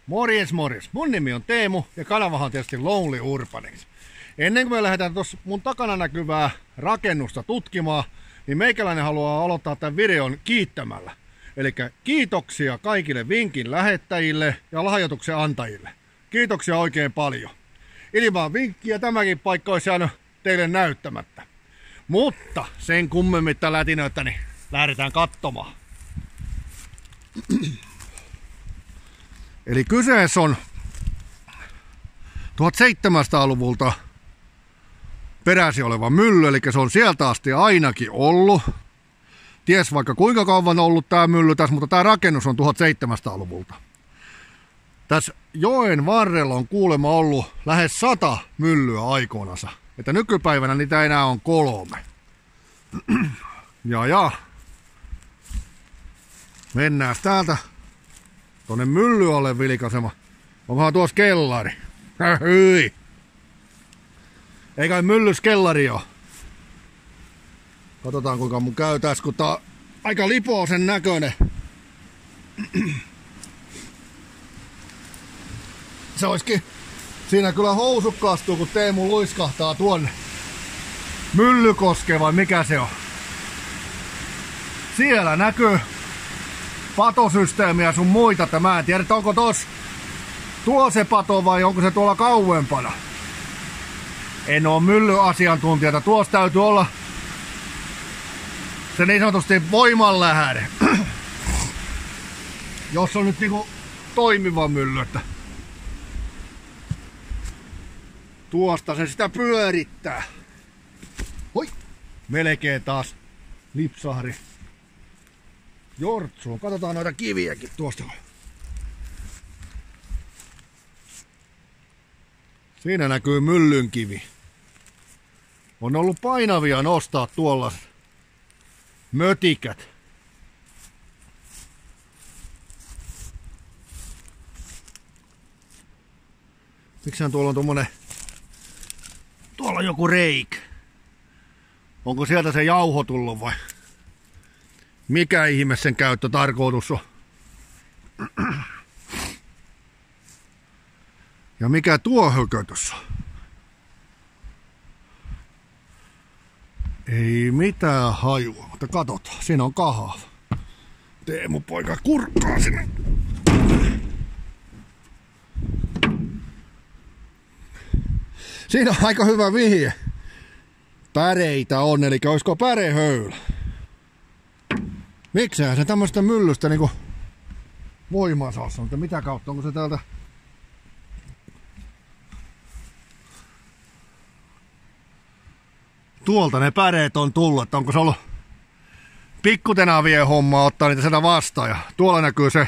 Morjens, morjens. Mun nimi on Teemu ja kanavahan on tietysti Lonely Urbanix. Ennen kuin me lähdetään tuossa mun takana näkyvää rakennusta tutkimaan, niin meikäläinen haluaa aloittaa tämän videon kiittämällä. Eli kiitoksia kaikille vinkin lähettäjille ja lahjoituksen antajille. Kiitoksia oikein paljon. Ilman vinkkiä tämäkin paikka olisi jäänyt teille näyttämättä. Mutta sen kummemmitta lätinöitä, niin lähdetään katsomaan. Eli kyseessä on 1700-luvulta peräisin oleva mylly, eli se on sieltä asti ainakin ollut. Ties vaikka kuinka kauan on ollut tämä mylly tässä, mutta tämä rakennus on 1700-luvulta. Tässä joen varrella on kuulemma ollut lähes 100 myllyä aikoinansa. Että nykypäivänä niitä enää on 3. Ja. Mennään täältä tonne myllyalle vilkaisema. Onkohan tuossa kellari? Hyi. Ei kai myllys kellari oo. Katsotaan kuinka mun käy tässä, kun tää on aika lipoosen näköinen. Se olisikin siinä kyllä housut kastuu, kun Teemu luiskahtaa tuonne Myllykoskeen, vai mikä se on. Siellä näkyy patosysteemiä sun muita, että mä en tiedä, onko tuo se pato vai onko se tuolla kauempana. En oo myllyasiantuntijata, tuossa täytyy olla se niin sanotusti voimanlähde. Jos on nyt niinku toimiva mylly, että tuosta se sitä pyörittää. Hoi! Melkein taas lipsahri jortsuun. Katsotaan noita kiviäkin tuosta. Siinä näkyy myllyn kivi. On ollut painavia nostaa tuolla mötikät. Miksään tuolla on tommonen... Tuolla on joku reikä. Onko sieltä se jauho tullut vai? Mikä ihme sen käyttötarkoitus on? Ja mikä tuo hökötys on? Ei mitään hajua, mutta katsotaan. Siinä on kahava. Teemu poika kurkkaa sinne. Siinä on aika hyvä vihje. Päreitä on, eli olisiko pärehöylä? Miksei se tämmöstä myllystä niinku voimaa saa sanoa, että mitä kautta, onko se täältä? Tuolta ne päreet on tullut, että onko se ollut pikkutenavien hommaa ottaa niitä sieltä vastaan, ja tuolla näkyy se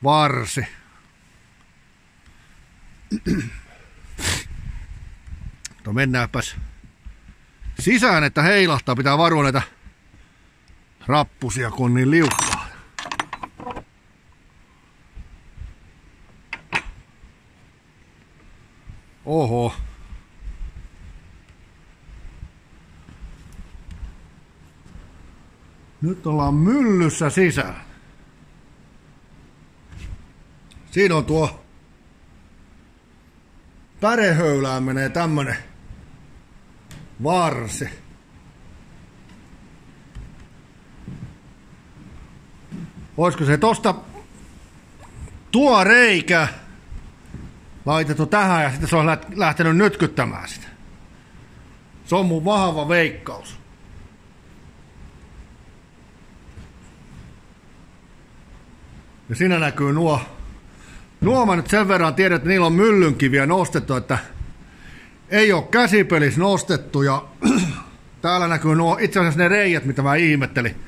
varsi. No mennäänpäs sisään, että heilahtaa, pitää varoa näitä rappusia, kun on niin liukkaa. Oho. Nyt ollaan myllyssä sisään. Siinä on tuo pärehöylään menee tämmönen varsi. Olisiko se tosta tuo reikä laitettu tähän ja sitten se on lähtenyt nytkyttämään sitä. Se on mun vahva veikkaus. Ja siinä näkyy nuo mä nyt sen verran tiedän, että niillä on myllynkiviä nostettu, että ei ole käsipelissä nostettu, ja täällä näkyy itse asiassa ne reijät, mitä mä ihmettelin.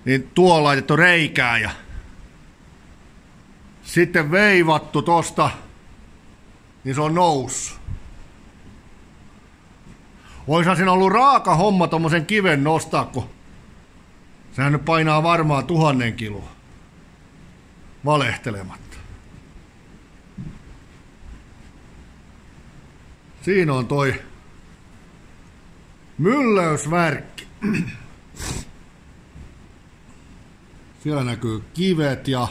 Niin tuo on laitettu reikää ja sitten veivattu tosta, niin se on noussut. Oishan siinä ollut raaka homma tommosen kiven nostaa, kun sehän nyt painaa varmaan 1000 kiloa. Valehtelematta. Siinä on toi mylläysvärkki. Siellä näkyy kivet ja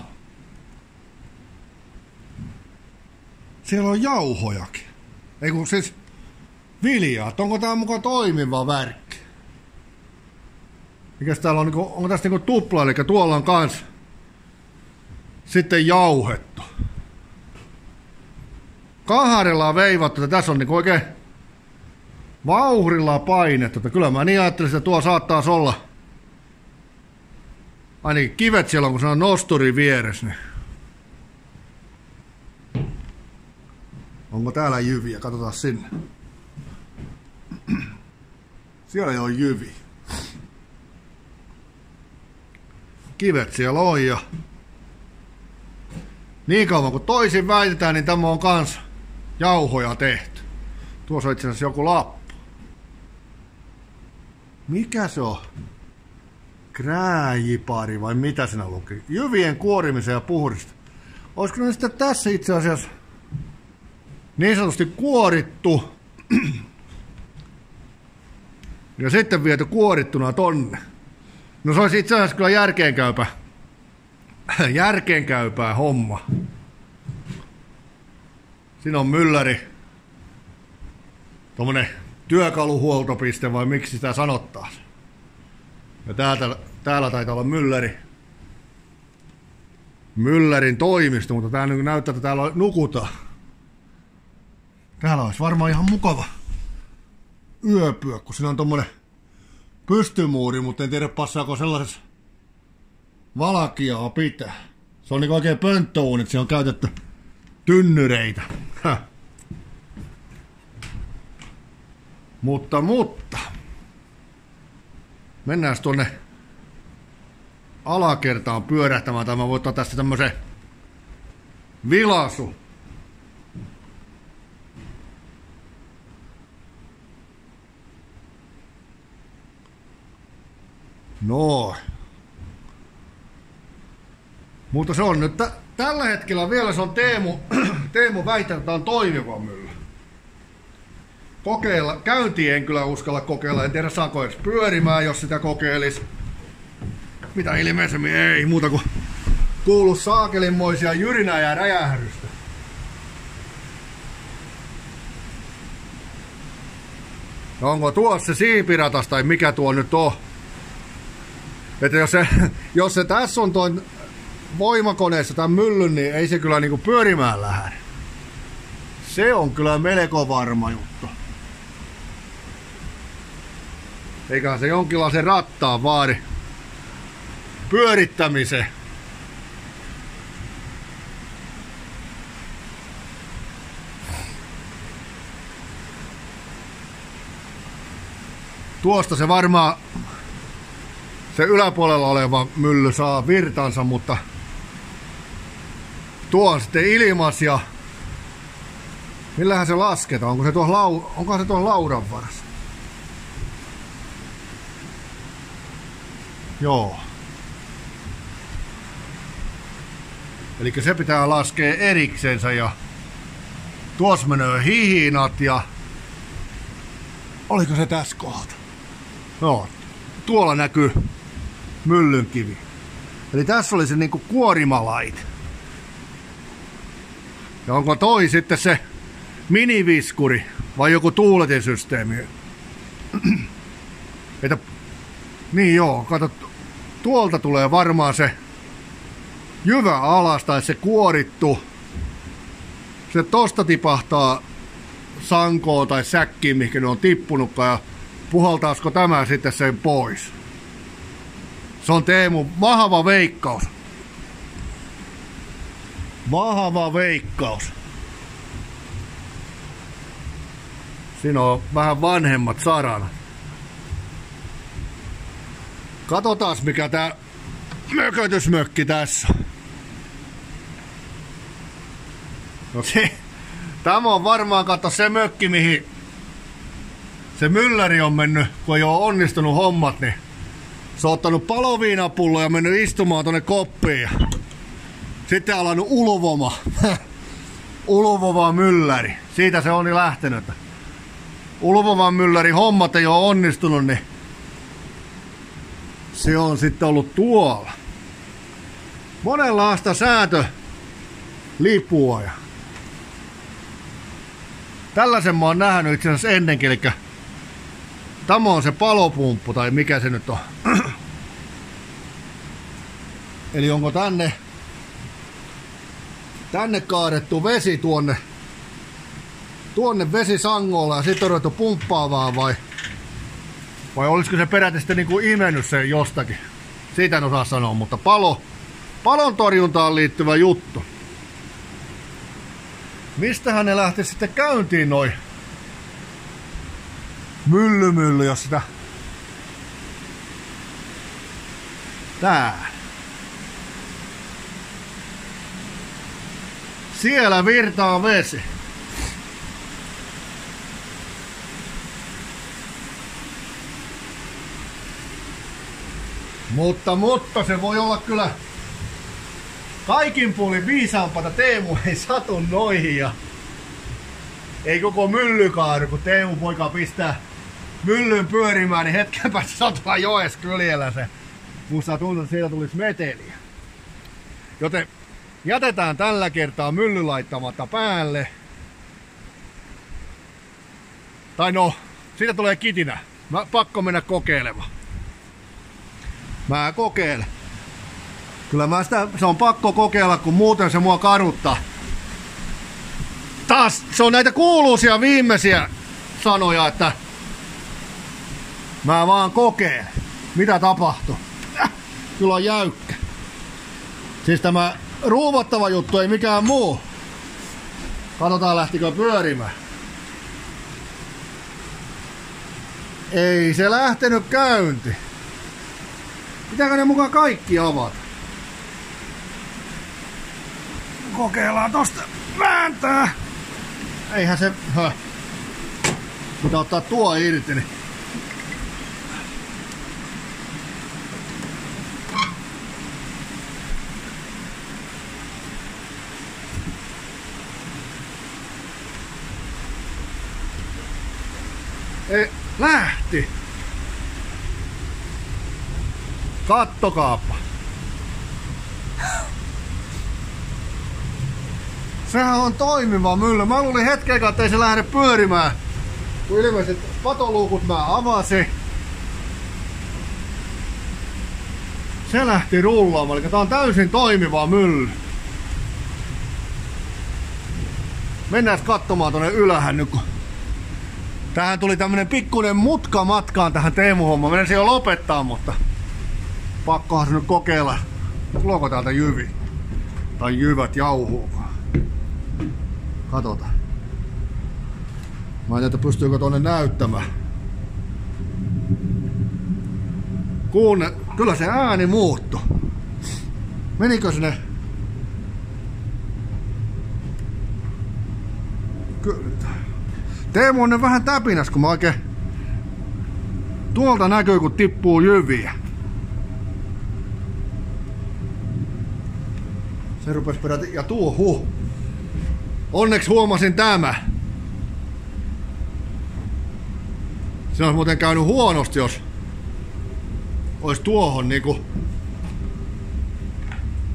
Siellä on jauhojakin. Ei kun siis viljaa. Onko tää mukaan toimiva värkki? Mikäs täällä on? Onko tästä niinku tupla? Eli tuolla on kans sitten jauhettu. Kaharilla on veivattu, että tässä on niinku oikein vauhdilla painettu. Kyllä mä niin ajattelisin, että tuo saattaa olla ainakin kivet siellä on, kun se on nosturi vieressä. Niin. Onko täällä jyviä? Katsotaan sinne. Siellä ei ole jyviä. Kivet siellä on ja niin kauan kuin toisin väitetään, niin tämä on kans jauhoja tehty. Tuossa on itse asiassa joku lappu. Mikä se on? Krääjipari vai mitä siinä luki? Jyvien kuorimisen ja puhdista. Olisiko ne sitten tässä itse asiassa niin sanotusti kuorittu ja sitten viety kuorittuna tonne? No se olisi itse asiassa kyllä järkeenkäypää homma. Siinä on mylläri. Tommonen työkaluhuoltopiste vai miksi sitä sanottaa. Ja täällä taitaa olla myllärin toimisto, mutta tää nyt näyttää, että täällä nukutaan. Täällä olisi varmaan ihan mukava yöpyä, kun siinä on tommonen pystymuuri, mutta en tiedä passaako sellaisessa valkiaa pitää. Se on niinku oikein pönttöuuni, että siinä on käytetty tynnyreitä. Mutta. Mennään tuonne alakertaan pyörähtämään, tai mä voin ottaa tästä tämmösen vilasu. No. Mutta se on nyt tällä hetkellä vielä se on Teemu väittää, että on toimiva mylly. Kokeilla, käyntiin en kyllä uskalla kokeilla, en tiedä saako edes pyörimään, jos sitä kokeilis. Mitä ilmeisemmin ei, muuta kuin kuulu saakelinmoisia jyrinää ja räjähdystä. No onko tuossa se siipiratas tai mikä tuo nyt on? Että jos se tässä on toi voimakoneessa tämän myllyn, niin ei se kyllä niinku pyörimään lähde. Se on kyllä melko varma juttu. Eiköhän se jonkinlaisen rattaan vaadi pyörittämisen. Tuosta se varmaan se yläpuolella oleva mylly saa virtansa, mutta tuo on sitten ilmas ja millähän se lasketaan? Onko se tuolla laudan varassa? Joo. Eli se pitää laskea eriksensä ja tuossa menee hihinat ja oliko se tässä kohta? Joo. Tuolla näkyy myllyn kivi. Eli tässä oli se niinku kuorimalait. Ja onko toi sitten se miniviskuri vai joku tuuletinsysteemi? Että niin joo, kato, tuolta tulee varmaan se jyvä alas tai se kuorittu. Se tosta tipahtaa sankoon tai säkkiin, mihin ne on tippunutkaan ja puhaltaisiko tämä sitten sen pois. Se on Teemu vahva veikkaus. Vahva veikkaus. Siinä on vähän vanhemmat saranat. Katsotaas mikä tää mökötysmökki tässä. No tämä on varmaan katso se mökki mihin se mylläri on mennyt, kun ei ole onnistunut hommat, niin se on ottanut paloviinapullo ja mennyt istumaan tonne koppiin. Ja sitten alannut ulvoma. Ulvova mylläri. Siitä se on niin lähtenyt. Ulvovan mylläri hommat ei ole onnistunut, niin se on sitten ollut tuolla. Monenlaista säätölipua. Tällaisen mä oon nähnyt itse asiassa ennenkin, eli tämä on se palopumppu tai mikä se nyt on. Eli onko tänne kaadettu vesi tuonne vesisangolla ja sitten on ruvettu pumppaamaan vai olisiko se peräti sitten niinku imennyt se jostakin? Siitä en osaa sanoa, mutta palon torjuntaan liittyvä juttu. Mistähän ne lähti sitten käyntiin noi mylly, jos sitä tää. Siellä virtaa vesi. Mutta se voi olla kyllä kaikin puolin viisaampaa, Teemu ei satu noihin ja ei koko mylly kaadu, kun Teemu poika pistää myllyn pyörimään, niin hetken päästä sataa joes kyljellä se. Musta tuntuu, että siitä tulisi meteliä. Joten jätetään tällä kertaa mylly laittamatta päälle. Tai no, siitä tulee kitinä. Pakko mennä kokeilemaan. Mä kokeilen. Kyllä se on pakko kokeilla, kun muuten se mua kaduttaa. Taas se on näitä kuuluisia viimeisiä sanoja, että mä vaan kokeilen. Mitä tapahtuu? Kyllä on jäykkä. Siis tämä ruuvattava juttu ei mikään muu. Katsotaan lähtikö pyörimään. Ei se lähtenyt käyntiin. Pitääkö ne mukaan kaikki avata? Kokeillaan tosta vääntää. Eihän se... Pitää ottaa tuo irti. Niin. Lähti. Kattokaappa. Sehän on toimiva mylly. Mä luulin hetken, että ei se lähde pyörimään. Kun ilmeisesti patoluukut mä avasin. Se lähti rullaamaan. Eli tää on täysin toimiva mylly. Mennään katsomaan tonne ylähän nyt. Tähän tuli tämmönen pikkuinen mutka matkaan tähän Teemu-hommaan. Menen jo lopettaa, mutta pakkohan se nyt kokeilla. Tuleeko täältä jyvi? Tai jyvät jauhuu. Katsotaan. Mä en tiedä, pystyykö tonne näyttämään. Kyllä se ääni muuttui. Menikö sinne? Teemu on nyt vähän täpinäs, kun mä oikein... Tuolta näkyy, kun tippuu jyviä. Se rupes peräti... Ja onneksi huomasin tämä. Se olisi muuten käynyt huonosti, jos... Ois tuohon niinku...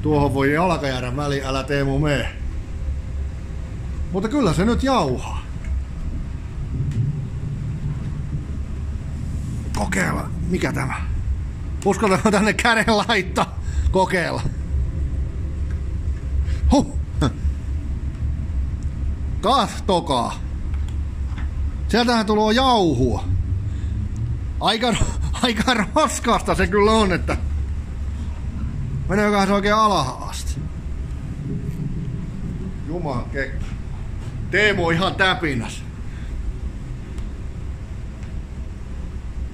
Tuohon voi jalka jäädä väliin, älä Teemu mee. Mutta kyllä se nyt jauhaa. Kokeilla. Mikä tämä? Uskaltaako tänne käden laittaa? Kokeilla. Kahtokaa. Sieltähän tulee jauhua. Aika raskasta se kyllä on, että... Meneeköhän se oikein alhaan asti? Jumalan kekki. Teemu on ihan täpinäs.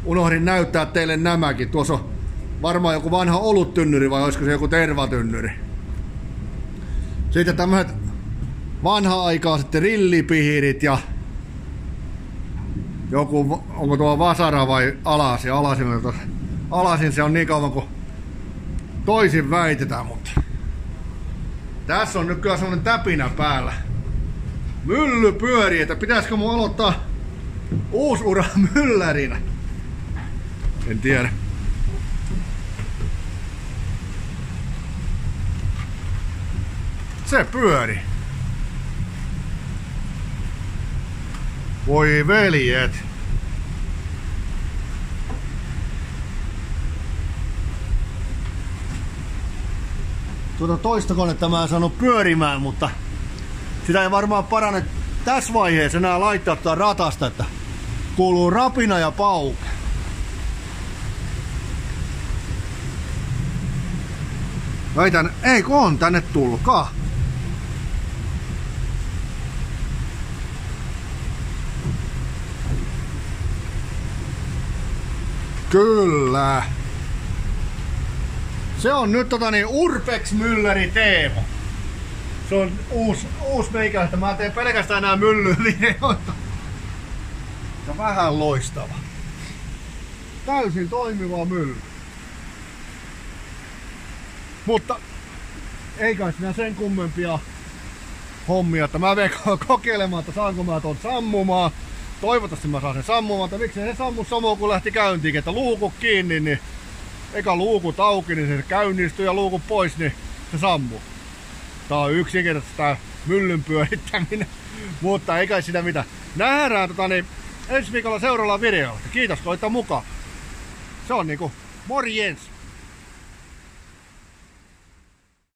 Unohdin näyttää teille nämäkin. Tuossa on varmaan joku vanha oluttynnyri vai olisiko se joku tervatynnyri. Sitten tämmöset vanha-aikaa sitten rillipihirit ja joku, onko tuo vasara vai alasin? Alasin se on niin kauan kuin toisin väitetään, mutta tässä on nyt kyllä semmonen täpinä päällä. Mylly pyörii, että pitäisikö mun aloittaa uusi ura myllärinä? En tiedä. Se pyöri. Voi veljet. Tuota toista konetta mä en saanut pyörimään, mutta sitä ei varmaan parane tässä vaiheessa enää laittaa tuota ratasta, että kuuluu rapina ja pauke. Väitän, eikö on tänne tullutkaan? Kyllä. Se on nyt Urbex Mylläri Teemo. Se on uusi meikä, että mä teen pelkästään enää myllyvideoita. Ja vähän loistava. Täysin toimiva mylly. Mutta ei kai sinä sen kummempia hommia, että mä menen kokeilemaan, että saanko mä ton sammumaan. Toivottavasti mä saan sen sammumaan, mutta miksei se sammu samoin kun lähti käyntiin, että luukut kiinni, niin eka luukut auki, niin se käynnistyy ja luukut pois, niin se sammuu. Tää on yksinkertaisesti tää myllyn pyörittäminen, mutta ei kai sitä mitään. Nähdään ensi viikolla seuraavalla videolla. Kiitos kun olitte mukaan. Se on morjens!